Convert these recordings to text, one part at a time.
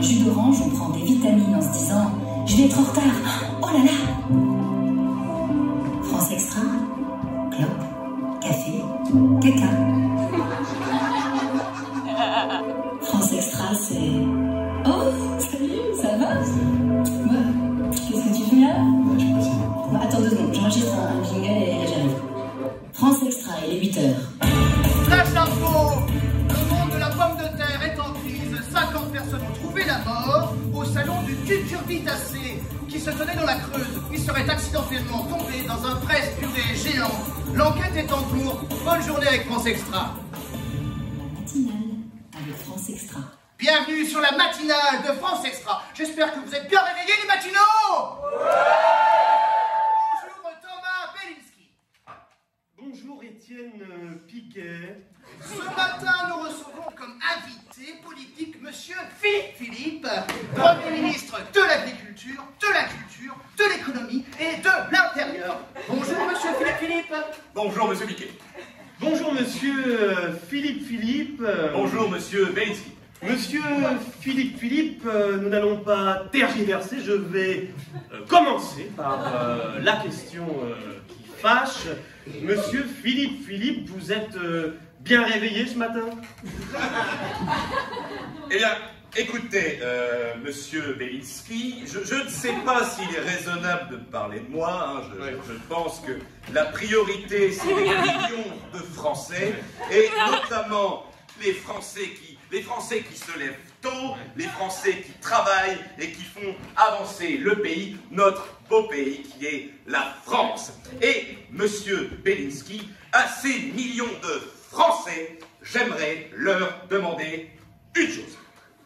un jus d'orange, on prend des vitamines en se disant « Je vais être en retard, oh là là !» France Extra, clope, café, caca. France Extra, c'est « Oh, salut, ça va ?» Ouais. Qu'est-ce que tu fais là? Attends 2 secondes, j'enregistre un jingle et j'arrive. France Extra, il est 8h. Flash info! Le monde de la pomme de terre est en crise. 50 personnes ont trouvé la mort au salon du cucurbitacé qui se tenait dans la Creuse. Ils seraient accidentellement tombés dans un presse-purée géant. L'enquête est en cours. Bonne journée avec France Extra. La matinale avec France Extra. Bienvenue sur la matinale de France Extra. J'espère que vous êtes bien réveillés les matinaux. Bonjour Thomas Belinsky. Bonjour Étienne Piquet. Ce matin, nous recevons comme invité politique Monsieur Philippe Philippe, Premier ministre de l'Agriculture, de la Culture, de l'Économie et de l'Intérieur. Bonjour Monsieur Philippe Philippe. Bonjour Monsieur Piquet. Bonjour Monsieur Philippe Philippe. Bonjour Monsieur Belinsky. Monsieur Philippe Philippe, nous n'allons pas tergiverser, je vais commencer par la question qui fâche. Monsieur Philippe Philippe, vous êtes bien réveillé ce matin? Eh bien, écoutez, Monsieur Belinsky, je ne sais pas s'il est raisonnable de parler de moi, hein, je pense que la priorité c'est les millions de Français, et notamment les Français qui se lèvent tôt, les Français qui travaillent et qui font avancer le pays, notre beau pays qui est la France. Et Monsieur Belinsky, à ces millions de Français, j'aimerais leur demander une chose.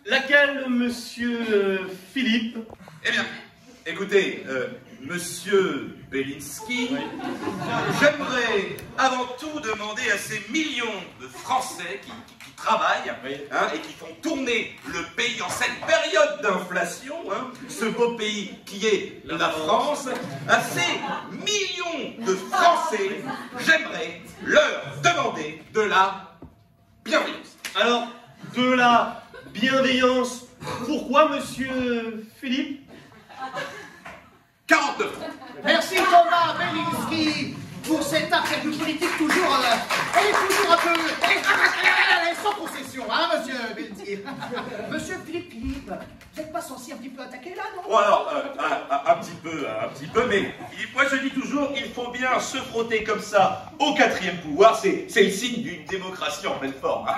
Laquelle, Monsieur Philippe? Eh bien, écoutez, Monsieur Belinsky, j'aimerais avant tout demander à ces millions de Français qui travaillent hein, et qui font tourner le pays en cette période d'inflation, hein, ce beau pays qui est la France, à ces millions de Français, j'aimerais leur demander de la bienveillance. Alors, de la bienveillance, pourquoi Monsieur Philippe? 49 francs. Merci Thomas Belinsky pour cette interview politique toujours, elle est toujours un peu, elle est sans concession, hein, Monsieur Belinsky. Monsieur Philippe Philippe, vous n'êtes pas censé un petit peu attaquer là, non? Bon alors, un petit peu, mais moi je dis toujours, il faut bien se frotter comme ça au 4e pouvoir, c'est le signe d'une démocratie en pleine forme.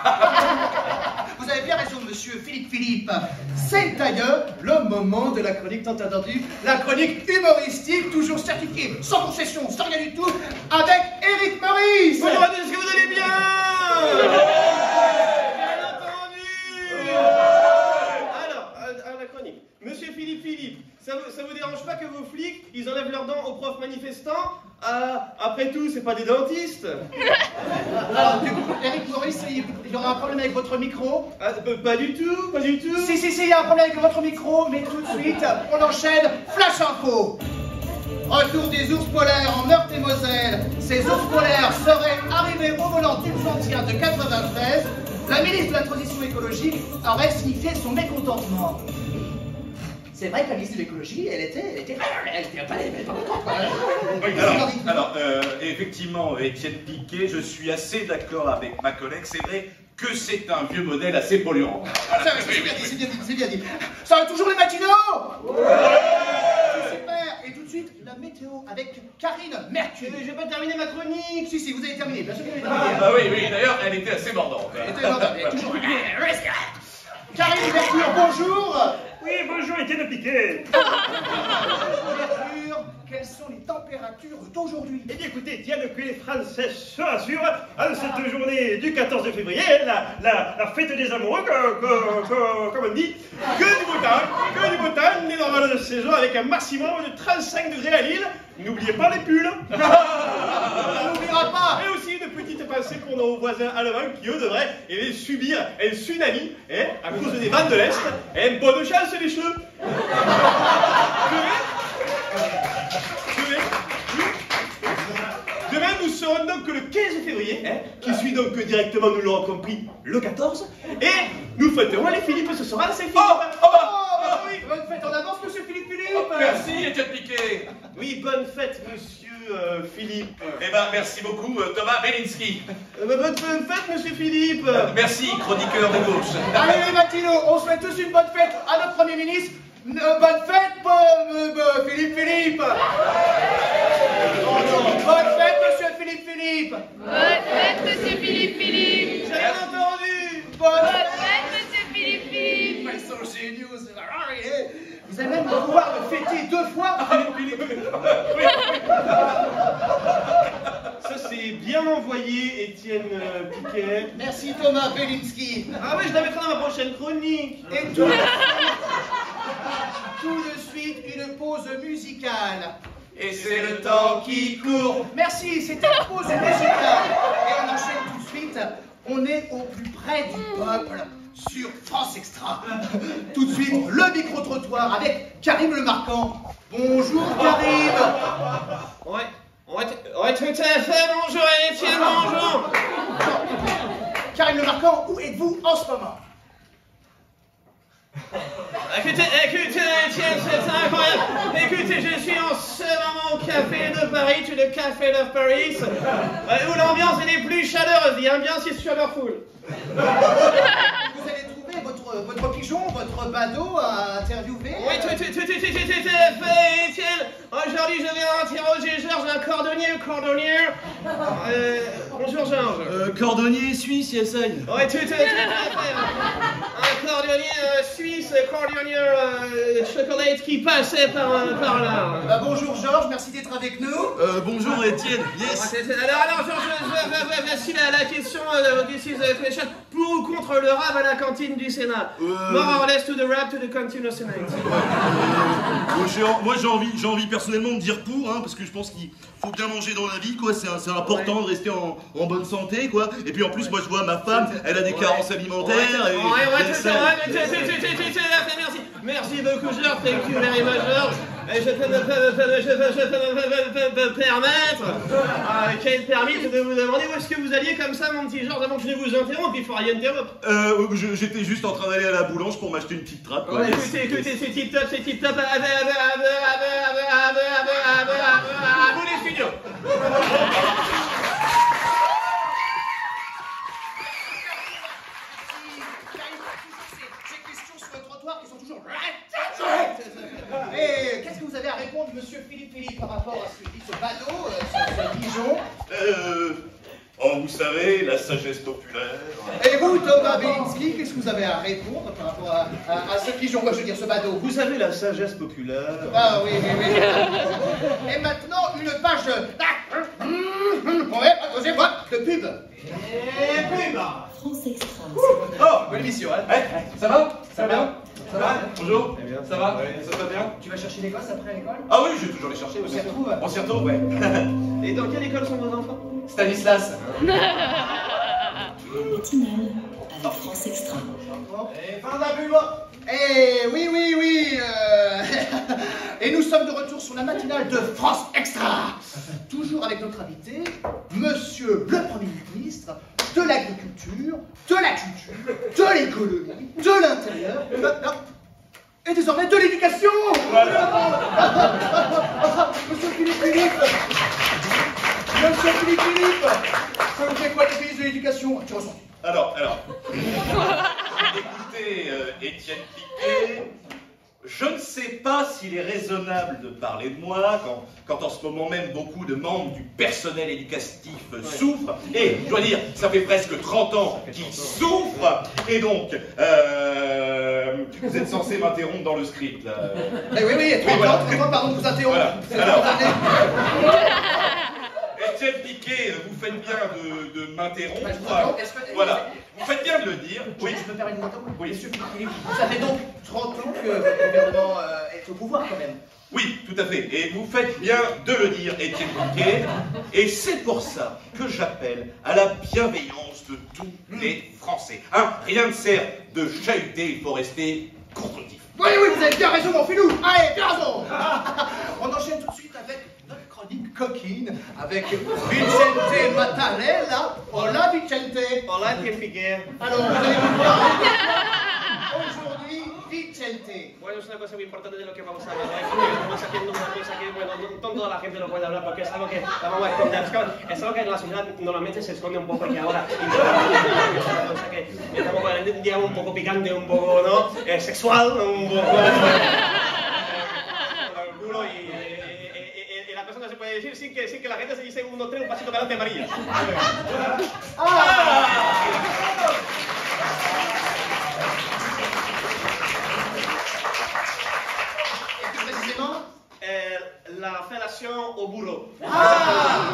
Vous avez bien raison, Monsieur Philippe Philippe. C'est d'ailleurs le moment de la chronique tant attendue, la chronique humoristique, toujours certifiée, sans concession, sans rien du tout, avec Éric Meurice. Bonjour, est-ce que vous allez bien? Bien entendu. Alors, à la chronique. Monsieur Philippe Philippe, ça vous dérange pas que vos flics, ils enlèvent leurs dents aux profs manifestants? Après tout, c'est pas des dentistes. Alors, du coup, Éric Meurice, il y aura un problème avec votre micro? Pas du tout, pas du tout. Si, il y a un problème avec votre micro, mais tout de suite, on enchaîne. Flash info. Retour des ours polaires en Meurthe-et-Moselle. Ces ours polaires seraient arrivés au volant d'une frontière de 93. La ministre de la Transition écologique aurait signifié son mécontentement. C'est vrai que la ministre de l'écologie, elle était pas contente. Oui, alors, effectivement, Étienne Piquet, je suis assez d'accord avec ma collègue, c'est vrai que c'est un vieux modèle assez polluant. Voilà. C'est bien dit. Ça va toujours les matinaux? Super. Et tout de suite, la météo avec Karine Mercure. Je vais pas terminer ma chronique. Si, vous avez terminé. Bien sûr que vous avez terminé. Bah oui, d'ailleurs, elle était assez mordante. Elle était mordante, elle est toujours... Karine Mercure, bonjour. Oui, bonjour, Étienne Piquet. Mercure, quelles sont les températures d'aujourd'hui? Eh bien, écoutez, tiens, que les Français se rassurent, en cette journée du 14 février, la fête des amoureux, comme on dit, que du beau temps, des normales de saison avec un maximum de 35 degrés à Lille. N'oubliez pas les pulls. On n'oubliera pas. Et aussi une petite pensée pour nos voisins allemands qui, eux, devraient subir un tsunami à cause des vents de l'Est. Et bonne chance, les cheveux. Demain, nous serons donc le 15 février, qui suit donc directement, nous l'aurons compris, le 14. Et nous fêterons les Philippe, ce sera assez Philippe. merci beaucoup, Thomas Belinsky. Bonne fête, monsieur Philippe. Merci, chroniqueur de gauche. Allez les matinos, on souhaite tous une bonne fête à notre Premier ministre. Bonne fête, Philippe. Bonne fête, monsieur Philippe. Bonne fête, monsieur Philippe. J'ai rien entendu. Bonne fête, monsieur Philippe. Ils sont géniaux, c'est vrai. Vous allez même pouvoir me fêter 2 fois, Philippe. Ça, c'est bien envoyé, Étienne Piquet. Merci Thomas Belinsky. Ah oui, je la mettrai dans ma prochaine chronique. Et tout de suite, une pause musicale. Et c'est le temps qui court. Merci, c'était la pause musicale. Et on enchaîne tout de suite. On est au plus près du peuple sur France Extra. Tout de suite, le micro-trottoir avec Karim Le Marquand. Bonjour Karim. Ouais, tout à fait, bonjour Étienne, bonjour. Karim Le Marquand, où êtes-vous en ce moment? Écoutez, Étienne, c'est incroyable. Écoutez, je suis en ce moment au Café de Paris, le Café de Paris, où l'ambiance est les plus chaleureuses. Il y a ambiance et chaleur-full. Vous allez trouver votre pigeon, votre badaud à interviewer. Oui, tout à fait, Étienne. Aujourd'hui, je viens interroger Georges, un cordonnier. Bonjour, Georges. Cordonnier suisse, essaye. Oui, tout à fait. Un cordonnier suisse, cordonnier chocolate qui passait par là. Bonjour Georges, merci d'être avec nous. Bonjour Étienne, yes. Alors, Georges, voici la question this is the question. Pour ou contre le rap à la cantine du Sénat? More or less to the rap to the cantine au Sénat. Moi j'ai envie personnellement de dire pour, hein, parce que je pense qu'il faut bien manger dans la vie, quoi. C'est important de rester en bonne santé, quoi. Et puis en plus, moi je vois ma femme, elle a des carences alimentaires. Merci beaucoup, Georges. Thank you very much, Georges. Je peux me permettre, quel permis de vous demander où est-ce que vous alliez comme ça, mon petit Georges, avant que je ne vous interrompe, il faut rien interrompre. J'étais juste en train d'aller à la boulange pour m'acheter une petite trappe. Quoi. Écoutez, c'est tip top, à vous les studios. Ces questions sur le trottoir qui sont toujours... Et qu'est-ce que vous avez à répondre, monsieur Philippe, par rapport à ce que dit ce badaud, ce pigeon? Vous savez, la sagesse populaire. Et vous, Thomas Belinsky, qu'est-ce que vous avez à répondre par rapport à ce pigeon, je veux dire, ce badaud? Vous savez, la sagesse populaire. Ah oui. Et maintenant, une page de pub. France Extra. Oh, bonne émission, hein. Ça va? Ça va bien? Ça va? Bonjour. Ça va? Ça va bien? Tu vas chercher les gosses après l'école? Ah oui, je vais toujours les chercher. On s'y retrouve? On s'y retrouve, ouais. Et dans quelle école sont vos enfants? Stanislas. Matinale avec France Extra. Et fin de la pub. Eh oui. Et nous sommes de retour sur la matinale de France Extra. Toujours avec notre invité, monsieur le Premier ministre de l'agriculture, de la culture, de l'économie, de l'intérieur, et désormais de l'éducation. Monsieur Philippe. Ça vous fait quoi les ministres de l'éducation? Tu ressens? Alors, écoutez, Étienne Piquet, je ne sais pas s'il est raisonnable de parler de moi quand en ce moment même beaucoup de membres du personnel éducatif souffrent. Et je dois dire, ça fait presque 30 ans qu'ils souffrent. Et donc, vous êtes censé m'interrompre dans le script, là. Oui, 30 ans, pardon de vous interrompre. Étienne Piquet, vous faites bien de m'interrompre. Voilà. Vous faites bien de le dire. Oui, je peux me permettre de m'interrompre? Oui. Monsieur Philippe, ça fait donc 30 ans que le gouvernement est au pouvoir quand même. Oui, tout à fait. Et vous faites bien de le dire, Étienne Piquet. Et c'est pour ça que j'appelle à la bienveillance de tous les Français. Hein, rien ne sert de chahuter, il faut rester constructif. Oui, vous avez bien raison, mon filou. Allez, bien raison. On enchaîne tout de suite avec notre chronique coquine, avec Vicente Mattarella. Hola, Vicente. Hola, Piquet. Alors, vous allez nous parler aujourd'hui, Vicente. parler. Bueno, es una cosa muy importante de lo que vamos a hablar. Estamos haciendo una cosa que, bueno, no toda la gente lo puede hablar porque es algo que la vamos a esconder. Es algo que en la sociedad normalmente se esconde un poco y que ahora es una cosa que estamos digamos, un poco picante, un poco, ¿no? Sexual, un poco... culo y la cosa no se puede decir sin que la gente se dice 1, 3, un pasito para adelante amarilla. La fellation au bourreau. Ah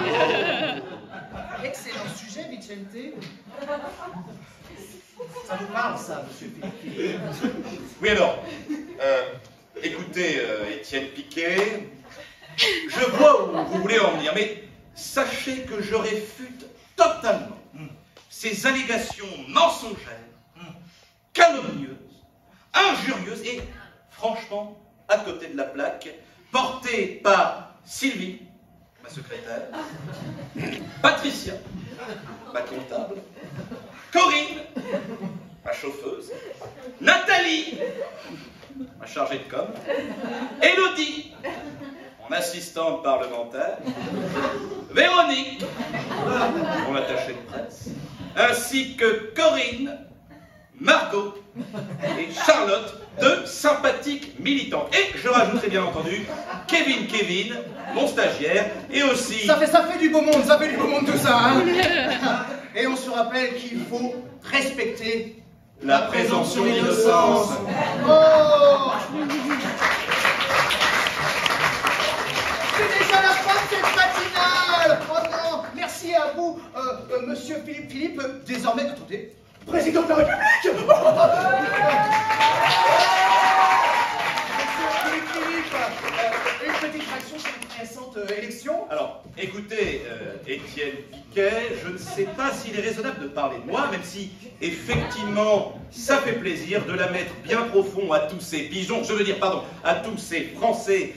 excellent sujet, Vicente. Ça vous parle, ça, monsieur Philippe? Oui, alors, écoutez, Étienne Piquet, je vois où vous voulez en venir, mais sachez que je réfute totalement ces allégations mensongères, calomnieuses, injurieuses et, franchement, à côté de la plaque, portée par Sylvie, ma secrétaire, Patricia, ma comptable, Corinne, ma chauffeuse, Nathalie, ma chargée de com, Élodie, mon assistante parlementaire, Véronique, mon attachée de presse, ainsi que Corinne, Margot et Charlotte, deux sympathiques militantes. Et je rajouterai bien entendu Kevin, mon stagiaire, et aussi... Ça fait du beau monde, tout ça, hein. Et on se rappelle qu'il faut respecter la présomption d'innocence. Oh, c'est déjà la fin de cette matinale. Oh non, merci à vous, monsieur Philippe, désormais, attendez, président de la République. Une petite réaction sur une récente élection. Alors, écoutez, Étienne Piquet, je ne sais pas s'il est raisonnable de parler de moi, même si, effectivement, ça fait plaisir de la mettre bien profond à tous ces pigeons, je veux dire, pardon, à tous ces Français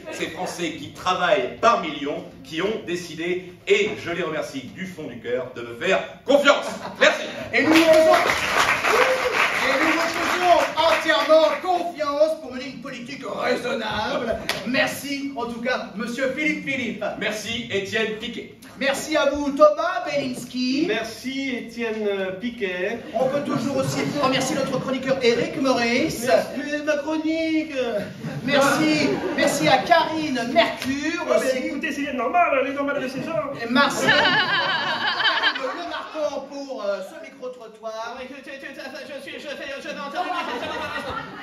qui travaillent par millions, qui ont décidé, et je les remercie du fond du cœur, de me faire confiance. Merci. Et nous vous faisons entièrement confiance pour mener une politique raisonnable. Merci, en tout cas, monsieur Philippe. Merci, Étienne Piquet. Merci à vous, Thomas Belinsky. Merci, Étienne Piquet. On peut toujours aussi remercier notre chroniqueur Éric Maurice. Merci, ma chronique. Merci à Karine Mercure. Oh, mais écoutez, c'est normal, les normales de ces gens. Et merci. Le marquant pour ce micro-trottoir. Je vais entendre.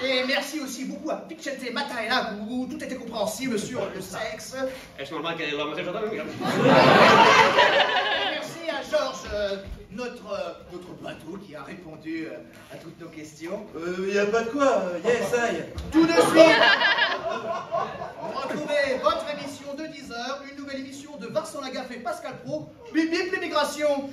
Et merci aussi beaucoup à Vicente Mattarella, où tout était compréhensible sur le sexe. Es normal que lo hemos hecho también. Merci à Georges, notre bateau qui a répondu à toutes nos questions. Y a pas de quoi, yes, aïe. Tout de suite, retrouvez votre émission de 10h, une nouvelle émission de Vincent Lagaffe et Pascal Pro, Bip Bip l'immigration.